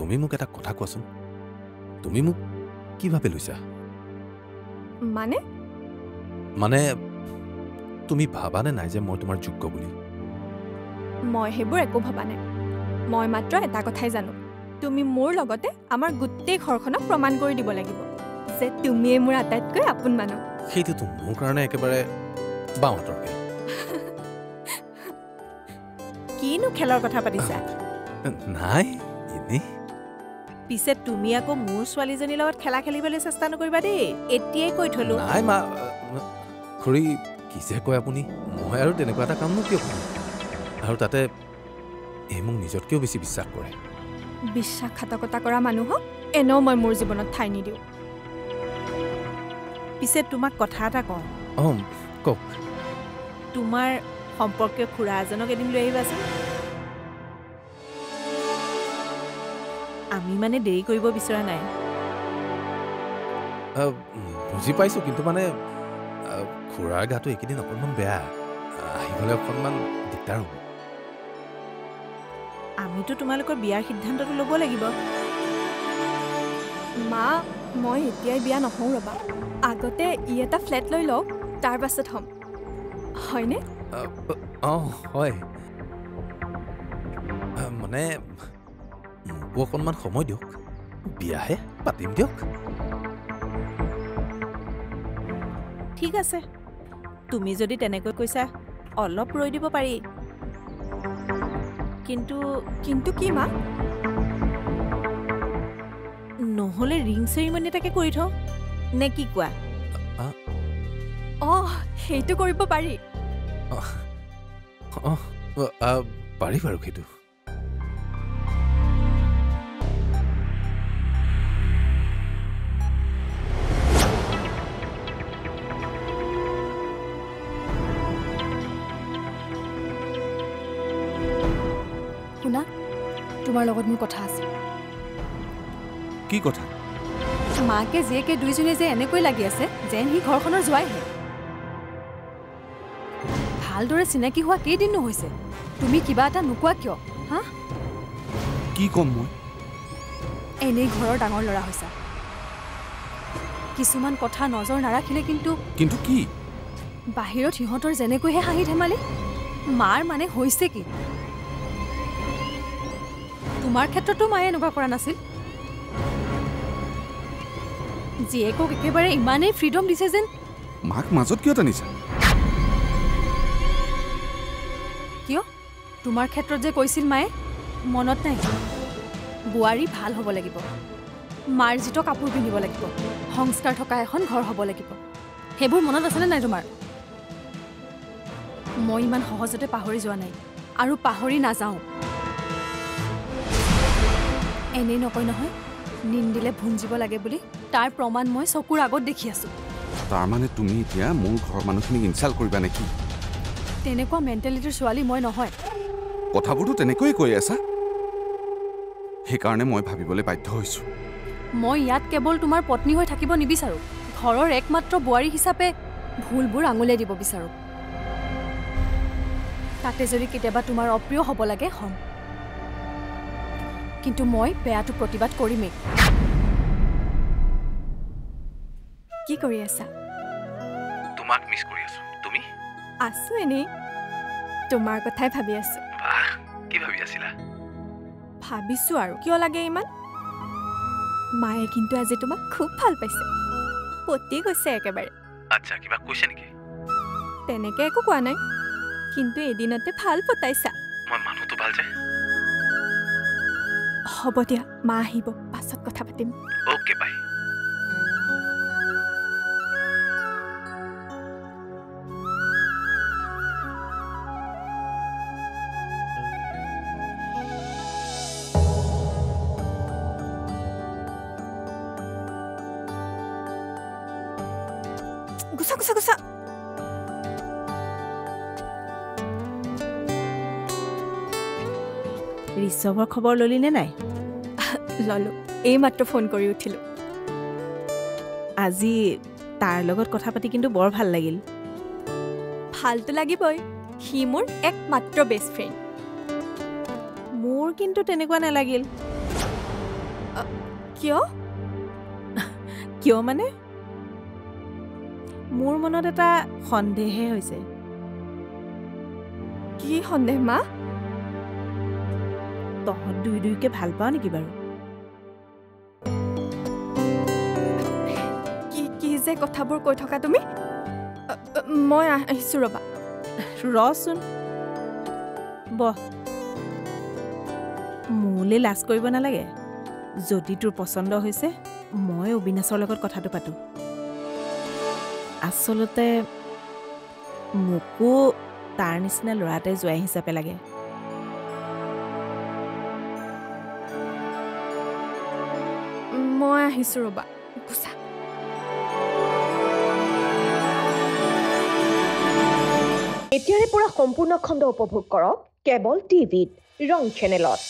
তুমি মোক এটা কথা কোৱাচোন তুমি মোক কি ভাবে লৈছা মানে মানে তুমি ভাবানে নাই যে মই তোমাৰ যোগ্য বুলি মই হেবোৰ একো ভাবা নাই মই মাত্ৰ এটা কথাই জানো তুমি মোৰ লগতে আমাৰ গুটেই ঘৰখনক প্ৰমাণ কৰি দিব লাগিব যে তুমিয়ে মোৰ আটাইতকৈ আপোন মানুহ সেইটোতো মোৰ কাৰণে একেবাৰে বাওঁতৰ খেল কিনো খেলৰ কথা পাতিছা নাই এনেই পিছে তুমি আকৌ মোৰ ছোৱালীজনীৰ লগত খেলা খেলিবলৈ চেষ্টা নকৰিবা দেই এতিয়াই কৈ থলো নাই মা খুৰী কি যে কয় আপুনি মই আৰু তেনেকুৱা এটা কামনো কিয় কৰিম আৰু তাতে এই মোক নিজতকৈও বেছি বিশ্বাস কৰে বিশ্বাসঘাতকতা কৰা মানুহক এনেও মই মোৰ জীৱনত ঠাই নিদিওঁ পিছে তোমাক কথা এটা কওঁ কওক তোমাৰ সম্পৰ্কীয় খুৰা এজনক এদিন লৈ আহিবাচোন আমি মানে দেৰি কৰিব বিচৰা নাই বুজি পাইছোঁ কিন্তু মানে খুৰাৰ গাটো এইকেইদিন অকণমান বেয়া আহিবলৈ অকণমান দিগদাৰ হ'ব আমিতো তোমালোকৰ বিয়াৰ সিদ্ধান্তটো ল'ব লাগিব মা মই এতিয়াই বিয়া নহওঁ ৰ'বা আগতে এটা ফ্লেট লৈ লওঁ তাৰ পাছত হ'ম হয়নে হয় মানে মোকো অকণমান সময় দিয়ক বিয়াহে পাতিম দিয়ক ঠিক আছে তুমি যদি তেনেকৈ কৈছা অলপ ৰৈ দিব পাৰি কিন্তু কি মা নহ'লে ৰিং চেৰিমনি এটাকে কৰি থওঁ নে কি কোৱা সেইটো কৰিব পাৰি পাৰি বাৰু সেইটো শুনা তোমাৰ লগত মোৰ কথা আছে কি কথা মাকে জীয়েকে দুইজনে যে এনেকৈ লাগি আছে যেন সি ঘৰখনৰ জোৱাইহে ভালদৰে চিনাকি হোৱা কেইদিনো হৈছে তুমি কিবা এটা নোকোৱা কিয় হা কি ক'ম মই এনেই ঘৰৰ ডাঙৰ ল'ৰা হৈছা কিছুমান কথা নজৰ নাৰাখিলে কিন্তু কি বাহিৰত সিহঁতৰ যেনেকৈহে হাঁহি ধেমালি মাৰ মানে হৈছে কি তোমাৰ ক্ষেত্ৰতো মায়ে এনেকুৱা কৰা নাছিল জীয়েকক একেবাৰে ইমানেই ফ্ৰীডম দিছে যেন মাক মাজত কিয় টানিছা কিয় তোমাৰ ক্ষেত্ৰত যে কৈছিল মায়ে মনত নাই বোৱাৰী ভাল হ'ব লাগিব মাৰ্জিত কাপোৰ পিন্ধিব লাগিব সংস্কাৰ থকা এখন ঘৰ হ'ব লাগিব সেইবোৰ মনত আছেনে নাই তোমাৰ মই ইমান সহজতে পাহৰি যোৱা নাই আৰু পাহৰি নাযাওঁ এনেই নকয় নহয় নিন্দিলে ভুঞ্জিব লাগে বুলি তাৰ প্ৰমাণ মই চকুৰ আগত দেখি আছো তাৰ মানে তুমি এতিয়া মোৰ ঘৰৰ মানুহখিনিক ইনচাল্ট কৰিবা নেকি তেনেকুৱা মেণ্টেলিটিৰ ছোৱালী মই নহয় কথাবোৰতো তেনেকৈয়ে কৈ আছা সেইকাৰণে মই ভাবিবলৈ বাধ্য হৈছোঁ মই ইয়াত কেৱল তোমাৰ পত্নী হৈ থাকিব নিবিচাৰোঁ ঘৰৰ একমাত্ৰ বোৱাৰী হিচাপে ভুলবোৰ আঙুলিয়াই দিব বিচাৰোঁ তাতে যদি কেতিয়াবা তোমাৰ অপ্ৰিয় হ'ব লাগে হ'ম কিন্তু মই বেয়াটো প্ৰতিবাদ কৰিমেই কি কৰি আছা তোমাক মিছ কৰি আছো তুমি আছো এনেই তোমাৰ কথাই ভাবি আছো বাহ কি ভাবি আছিলা ভাবিছো আৰু কিয় লাগে ইমান মায়ে কিন্তু আজি তোমাক খুব ভাল পাইছে পতি গৈছে একেবাৰে আচ্ছা কিবা কৈছে নেকি তেনেকে একো কোৱা নাই কিন্তু এদিনতে ভাল পতাইছা মই মানুহটো ভাল যে হ'ব দিয়া মা আহিব পাছত কথা পাতিম ওকে বাই গুছা গুছা গুছা ঋষভৰ খবৰ ললি নে নাই ললো এই মাত্ৰ ফোন কৰি উঠিলো আজি তাৰ লগত কথা পাতি কিন্তু বৰ ভাল লাগিল ভালতো লাগিবই সি মোৰ একমাত্ৰ বেষ্ট ফ্ৰেণ্ড মোৰ কিন্তু তেনেকুৱা নালাগিল কিয় কিয় মানে মোৰ মনত এটা সন্দেহহে হৈছে কি সন্দেহ মা তহঁত দুইকে ভাল পাওঁ নেকি বাৰু কি যে কথাবোৰ কৈ থকা তুমি মই আহিছোঁ ৰ'বা ৰচোন বহ মোলৈ লাজ কৰিব নালাগে যদি তোৰ পচন্দ হৈছে মই অবিনাশৰ লগত কথাটো পাতোঁ আচলতে মোকো তাৰ নিচিনা ল'ৰা এটাই জোৱাই হিচাপে লাগে মই আহিছোঁ ৰ'বা গুচা এতিয়াৰে পৰা সম্পূৰ্ণ খণ্ড উপভোগ কৰক কেবল টিভিত ৰং চেনেলত